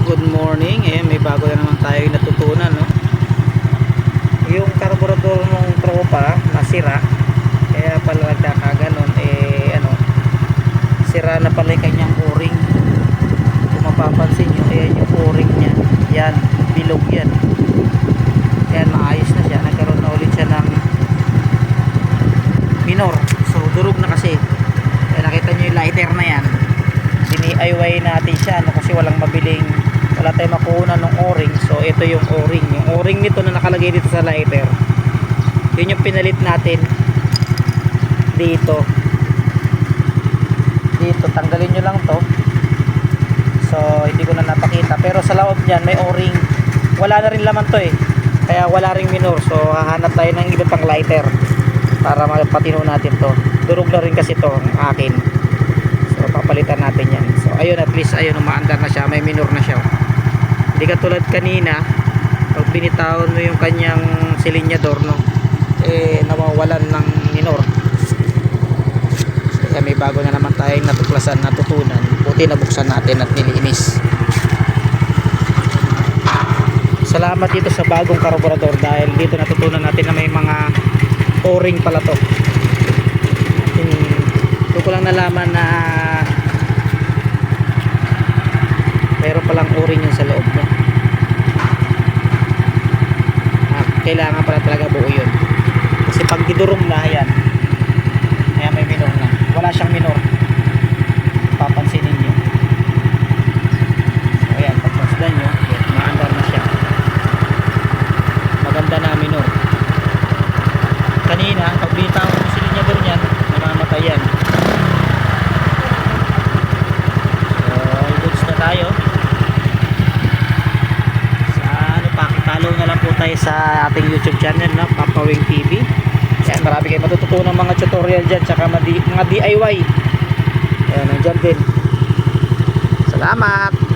Good morning. May bago na naman tayo natutunan, no? Yung carburetor ng tropa nasira. Kaya pala nagkakaganon, sira na pala yung kanyang o-ring. Kung mapapansin nyo, ayan yung o-ring nya. Yan, bilog yan. Yan, maayos na siya. Nagkaroon na ulit siya ng minor. So, durog na kasi. Kaya nakita nyo yung lighter na yan. DIY natin siya, no? Kasi wala tayong makuha ng o-ring. So ito yung o-ring. Yung o-ring nito na nakalagay dito sa lighter, yun yung pinalit natin dito. Tanggalin nyo lang to. So hindi ko na napakita, pero sa loob niyan may o-ring. Wala na rin laman to kaya wala ring minor. So hahanap tayo ng ibang pang lighter para mapatino natin to. Durog na rin kasi to ang akin. So papalitan natin yan. So ayun, at least ayun, umaandar na siya, may minor na siya. Hindi katulad kanina pag binitawan mo yung kanyang silinyador, no, nawawalan ng minor. Kaya may bago na naman tayong natutunan. Buti nabuksan natin at nilinis. Salamat dito sa bagong carburetor dahil dito natutunan natin na may mga o-ring pala to. Ito ko lang nalaman na meron palang o-ring yun sa loob, no? Kailangan pala talaga buo yun. Kasi pag didurong na yan, kaya may minor na. Wala siyang minor. Papansinin nyo. So ayan, pag masdan nyo, maandar na siya. Maganda na minor. Kanina, pag binitawan mo silinyador niyan, namamatay yan. So, all goods na tayo. Follow na lang po tayo sa ating YouTube channel, no? Papawing TV. Yan, marami kayo matututunan mga tutorial dyan, tsaka mga DIY. Ayan, nandyan din. Salamat!